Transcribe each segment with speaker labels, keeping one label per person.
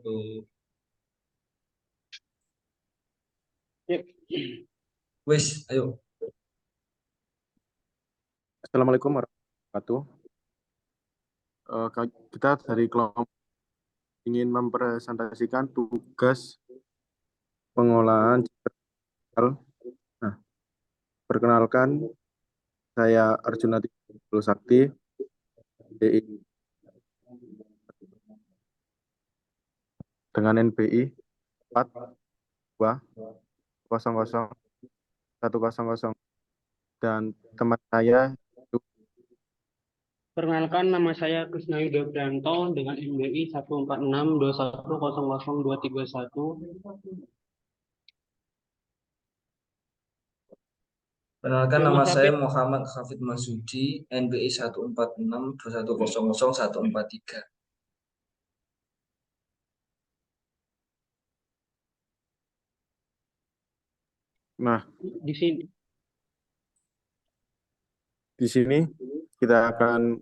Speaker 1: wabarakatuh.
Speaker 2: Yuk.
Speaker 1: Wes, ayo.
Speaker 2: Assalamualaikum warahmatullahi wabarakatuh. Kita dari kelompok ingin mempresentasikan tugas pengolahan digital. Nah, perkenalkan, saya Arjuna Tigul Sakti, DI dengan NBI 4200100 dan teman saya itu
Speaker 3: Perkenalkan, nama saya Krisna Yuda Prianto dengan NBI 14621000231.
Speaker 1: Perkenalkan
Speaker 3: Nama
Speaker 1: nama
Speaker 3: saya
Speaker 1: saya Muhammad Hafid Masudi, NBI 14621000143.
Speaker 2: Nah,
Speaker 3: di sini.
Speaker 2: di sini kita akan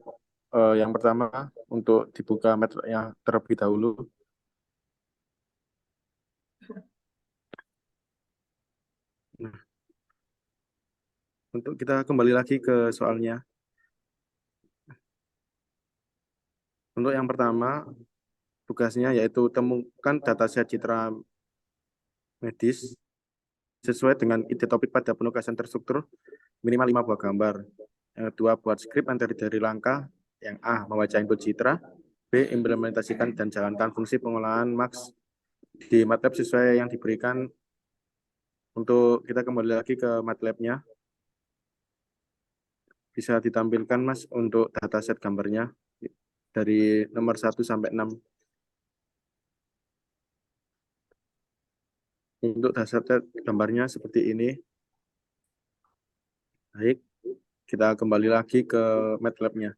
Speaker 2: yang pertama untuk dibuka materinya terlebih dahulu. Nah, untuk kita kembali lagi ke soalnya. Untuk yang pertama, tugasnya yaitu temukan dataset citra medis sesuai dengan ide topik pada penugasan terstruktur minimal 5 buah gambar. Yang kedua, buat skrip yang terdiri dari langkah. Yang A, membaca input citra. B, implementasikan dan jalankan fungsi pengolahan max di MATLAB sesuai yang diberikan. Untuk kita kembali lagi ke MATLAB-nya. Bisa ditampilkan, Mas, untuk dataset gambarnya dari nomor 1 sampai 6. Untuk dataset gambarnya seperti ini. Baik, kita kembali lagi ke MATLAB-nya.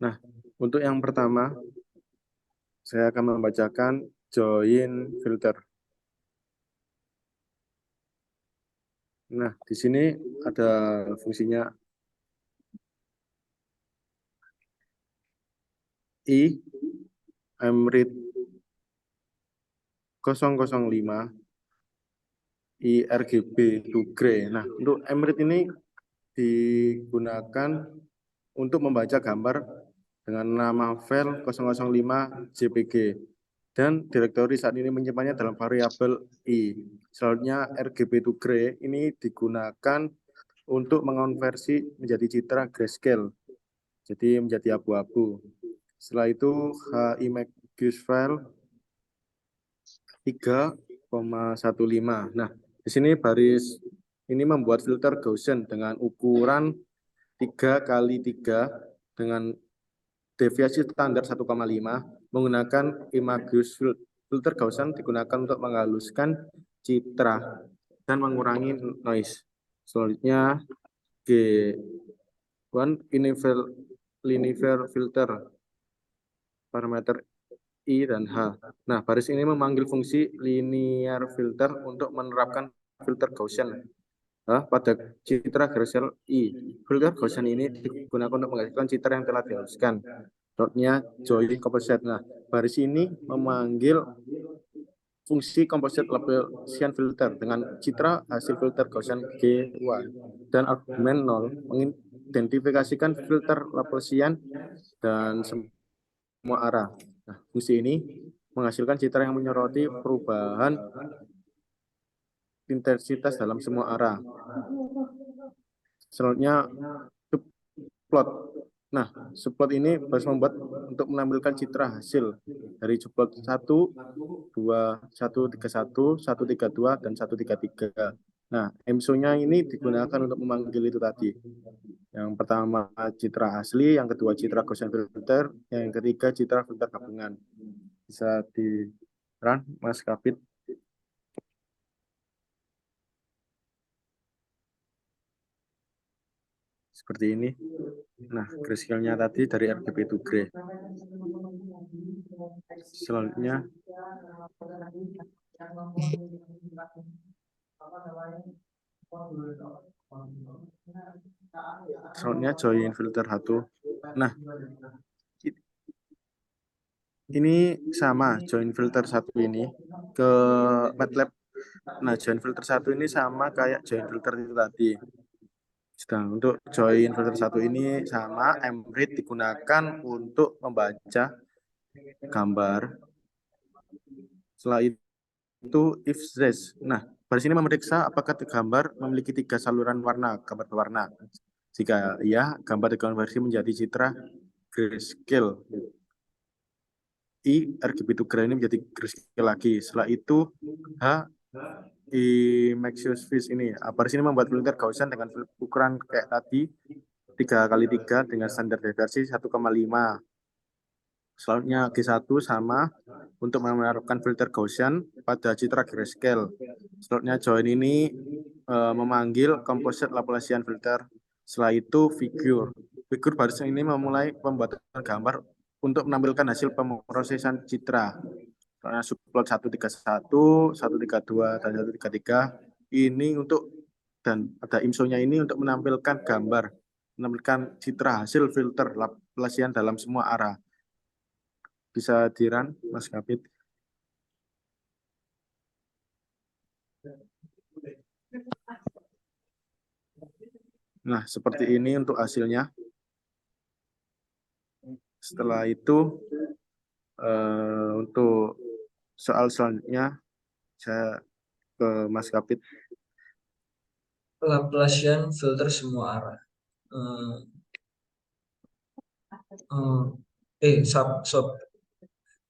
Speaker 2: Nah, untuk yang pertama, saya akan membacakan join filter. Nah, di sini ada fungsinya I mread 005 IRGB to gray. Nah, untuk mread ini digunakan untuk membaca gambar dengan nama file 005 JPG dan direktori saat ini menyimpannya dalam variabel I. Selanjutnya RGB to gray ini digunakan untuk mengonversi menjadi citra grayscale, jadi menjadi abu-abu. Setelah itu HIMagus file 3,15. Nah, di sini baris ini membuat filter Gaussian dengan ukuran 3 kali 3 dengan deviasi standar 1,5 menggunakan Imagus. Filter Gaussian digunakan untuk menghaluskan citra dan mengurangi noise. Selanjutnya G1 Linear filter parameter I dan H. Nah, baris ini memanggil fungsi linear filter untuk menerapkan filter Gaussian pada citra grayscale I. Filter Gaussian ini digunakan untuk menghasilkan citra yang telah dihaluskan. Dotnya join composite. Nah, baris ini memanggil fungsi composite Laplacian filter dengan citra hasil filter Gaussian G1 dan argumen 0 mengidentifikasikan filter Laplacian dan semua arah. Nah, fungsi ini menghasilkan citra yang menyoroti perubahan intensitas dalam semua arah. Selanjutnya subplot. Nah, subplot ini harus membuat untuk menampilkan citra hasil dari subplot 1, 2, 131, 132, dan 133. Nah, MSO-nya ini digunakan untuk memanggil itu tadi. Yang pertama citra asli, yang kedua citra Gaussian filter, yang ketiga citra filter gabungan. Bisa di run, Mas Kapit. Seperti ini. Nah, grayscale-nya tadi dari RGB to gray. Selanjutnya Selanjutnya join filter 1. Nah, ini sama join filter 1 ini ke MATLAB. Nah, join filter 1 ini sama kayak join filter itu tadi. Sedang untuk join filter 1 ini sama, mread digunakan untuk membaca gambar. Setelah itu if this. Nah, baris ini memeriksa apakah gambar memiliki 3 saluran warna, gambar berwarna. Jika iya, gambar dikonversi menjadi citra grayscale. RGB to gray ini menjadi grayscale lagi. Setelah itu H Maxius ini. Baris ini membuat filter Gaussian dengan ukuran kayak tadi 3x3 dengan standar deviasi 1,5. Selanjutnya G1 sama untuk menerapkan filter Gaussian pada citra grayscale. Selanjutnya join ini memanggil composite Laplacian filter. Setelah itu figure. Figure baris ini memulai pembuatan gambar untuk menampilkan hasil pemrosesan citra. Soalnya subplot 131, 132, dan 133 ini untuk, dan ada IMSO-nya ini untuk menampilkan gambar, menampilkan citra hasil filter Laplacian dalam semua arah. Bisa dirun, Mas Kapit. Nah, seperti ini untuk hasilnya. Setelah itu, untuk soal selanjutnya, saya ke Mas Kapit.
Speaker 1: Laplacian filter semua arah. Sob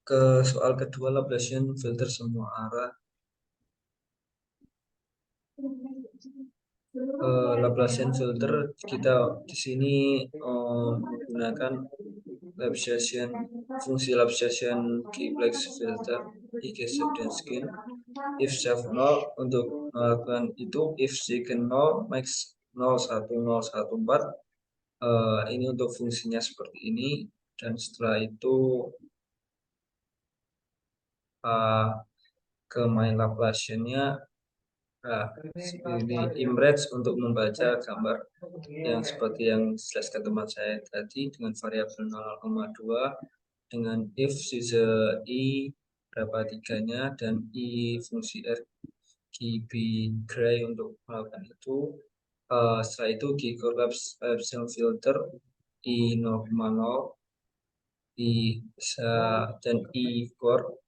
Speaker 1: ke soal kedua, Laplacian filter semua arah. Laplacian filter kita di sini menggunakan Laplacian fungsi Laplacian Keyplex filter IK-Skin if self 0 untuk melakukan itu if second 0 max 01014 ini untuk fungsinya seperti ini, dan setelah itu ke main Laplacian-nya. Nah, ini imrex untuk membaca gambar yang seperti yang dijelaskan teman saya tadi dengan variabel 0,2 dengan if sisa i berapa tiganya dan i fungsi RGB gray untuk melakukan itu. Setelah itu G-collapse epsilon filter i 0,0 i dan i core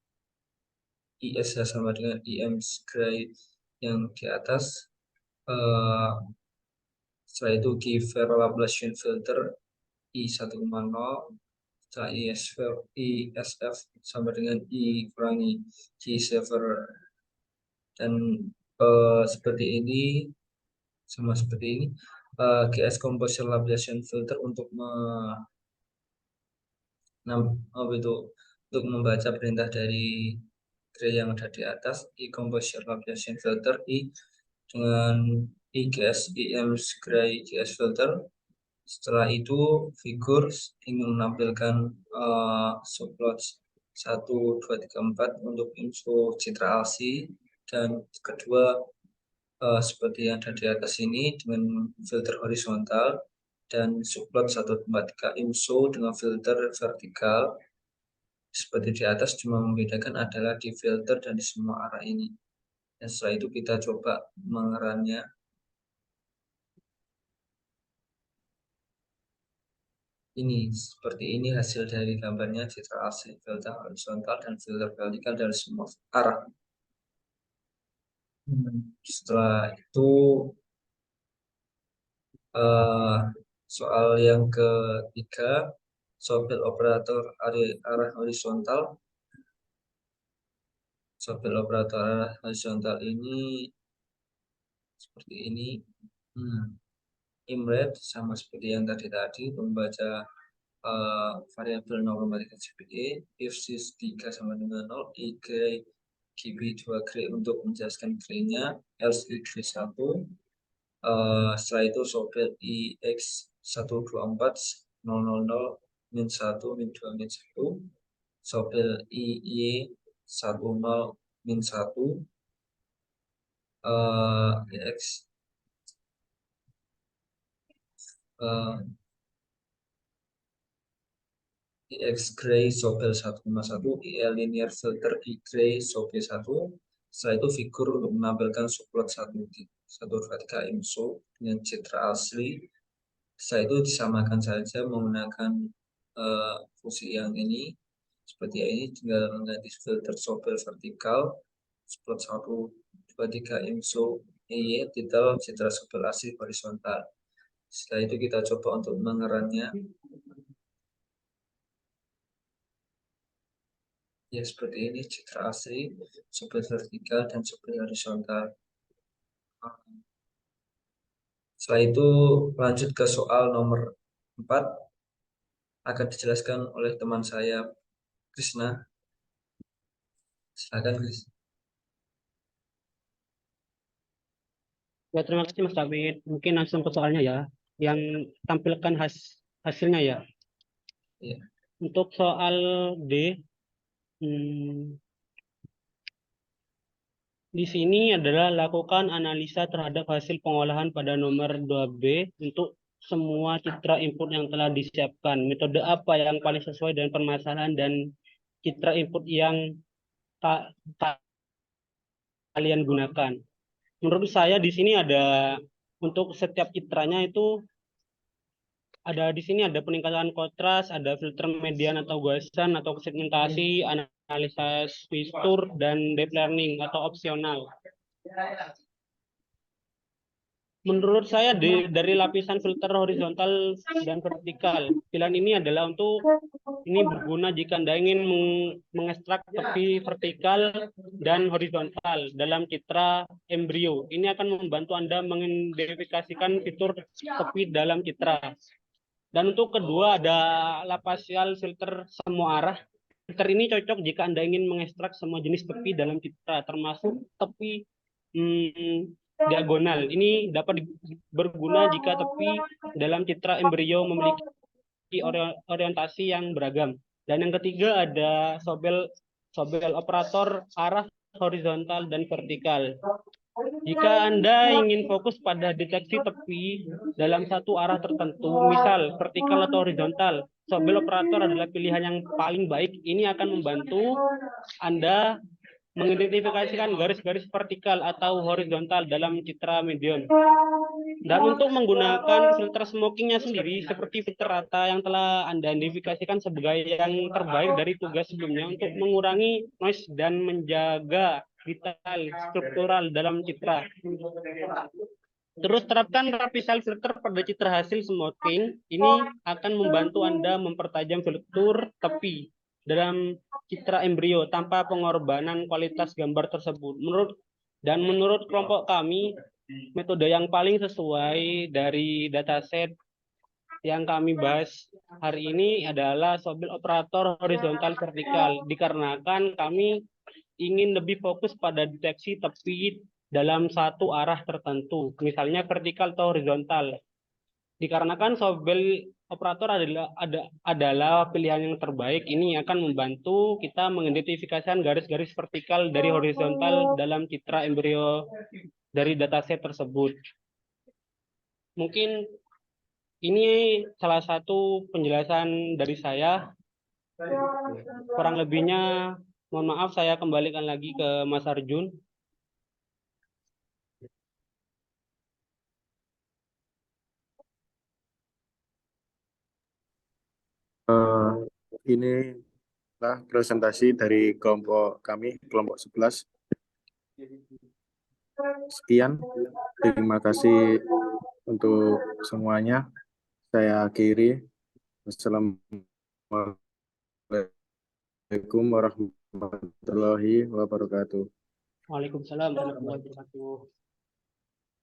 Speaker 1: IS sama dengan IM gray yang di atas. Setelah itu Giver Laplacian filter I1,0, setelah ISF sama dengan I kurangi G-Saver, dan seperti ini sama seperti ini. GS Composite Laplacian filter untuk untuk membaca perintah dari gray yang ada di atas. I Composite Laplacian filter I dengan IGS IM gray GS filter. Setelah itu figur ingin menampilkan subplot 1, 2, 3, 4 untuk info citra ALSI, dan kedua seperti yang ada di atas ini dengan filter horizontal, dan subplot 1, 2, 3 info dengan filter vertikal seperti di atas, cuma membedakan adalah di filter dan di semua arah ini. Dan setelah itu kita coba mengerunnya. Ini seperti ini hasil dari gambarnya, citra asli filter horizontal dan filter vertikal dari semua arah. Setelah itu soal yang ketiga, sopel operator arah horizontal. Sopel operator arah horizontal ini seperti ini. Imread sama seperti yang tadi membaca variabel 0,3 CPE, if sis 3 sama dengan 0, I gray GB 2 gray untuk menjelaskan gray-nya, else I gray 1. Setelah itu sobel IX 124 000 min 1 min 2 min 1, sobel IY 10 min 1, IX eh, IX gray sobel 1,1, IL linear filter I gray sobel 1. Setelah itu figur untuk menampilkan subplot satu vertika IMSO dengan citra asli. Setelah itu disamakan saja menggunakan fungsi yang ini. Seperti ini, tinggal mengganti filter sobel vertikal, subplot 1, 2, 3 IMSO, titel citra sobel asli horizontal. Setelah itu kita coba untuk mengerannya. Ya, seperti ini citra asli, sobel vertikal, dan sobel horizontal. Setelah itu lanjut ke soal nomor 4, akan dijelaskan oleh teman saya, Krisna. Silakan, Kris.
Speaker 3: Ya, terima kasih Mas David. Mungkin langsung ke soalnya ya. Yang tampilkan hasilnya ya.
Speaker 1: Ya.
Speaker 3: Untuk soal D, di sini adalah lakukan analisa terhadap hasil pengolahan pada nomor 2B untuk semua citra input yang telah disiapkan. Metode apa yang paling sesuai dengan permasalahan dan citra input yang kalian gunakan. Menurut saya di sini ada untuk setiap citranya itu ada di sini ada peningkatan kontras, ada filter median atau Gaussian atau segmentasi, analisa fitur dan deep learning atau opsional. Menurut saya dari lapisan filter horizontal dan vertikal, pilihan ini adalah ini berguna jika Anda ingin mengekstrak tepi vertikal dan horizontal dalam citra embrio. Ini akan membantu Anda mengidentifikasikan fitur tepi dalam citra. Dan untuk kedua ada lapisan filter semua arah. Filter ini cocok jika Anda ingin mengekstrak semua jenis tepi dalam citra, termasuk tepi diagonal. Ini dapat berguna jika tepi dalam citra embrio memiliki orientasi yang beragam. Dan yang ketiga ada sobel operator arah horizontal dan vertikal. Jika Anda ingin fokus pada deteksi tepi dalam satu arah tertentu, misal vertikal atau horizontal, sobel operator adalah pilihan yang paling baik. Ini akan membantu Anda mengidentifikasikan garis-garis vertikal atau horizontal dalam citra medium. Dan untuk menggunakan filter smokingnya sendiri, seperti filter rata yang telah Anda identifikasikan sebagai yang terbaik dari tugas sebelumnya untuk mengurangi noise dan menjaga detail struktural dalam citra. Terus terapkan lapisan filter pada citra hasil smoking. Ini akan membantu Anda mempertajam filter tepi dalam citra embrio tanpa pengorbanan kualitas gambar tersebut. Menurut kelompok kami, metode yang paling sesuai dari dataset yang kami bahas hari ini adalah sobel operator horizontal vertikal, dikarenakan kami ingin lebih fokus pada deteksi tepi dalam satu arah tertentu, misalnya vertikal atau horizontal. Dikarenakan sobel operator adalah pilihan yang terbaik, ini akan membantu kita mengidentifikasikan garis-garis vertikal dari horizontal dalam citra embrio dari dataset tersebut. Mungkin ini salah satu penjelasan dari saya. Kurang lebihnya, mohon maaf, saya kembalikan lagi ke Mas Arjun.
Speaker 2: Inilah presentasi dari kelompok kami, kelompok 11. Sekian, terima kasih untuk semuanya. Saya akhiri. Assalamualaikum warahmatullahi wabarakatuh.
Speaker 3: Waalaikumsalam warahmatullahi wabarakatuh.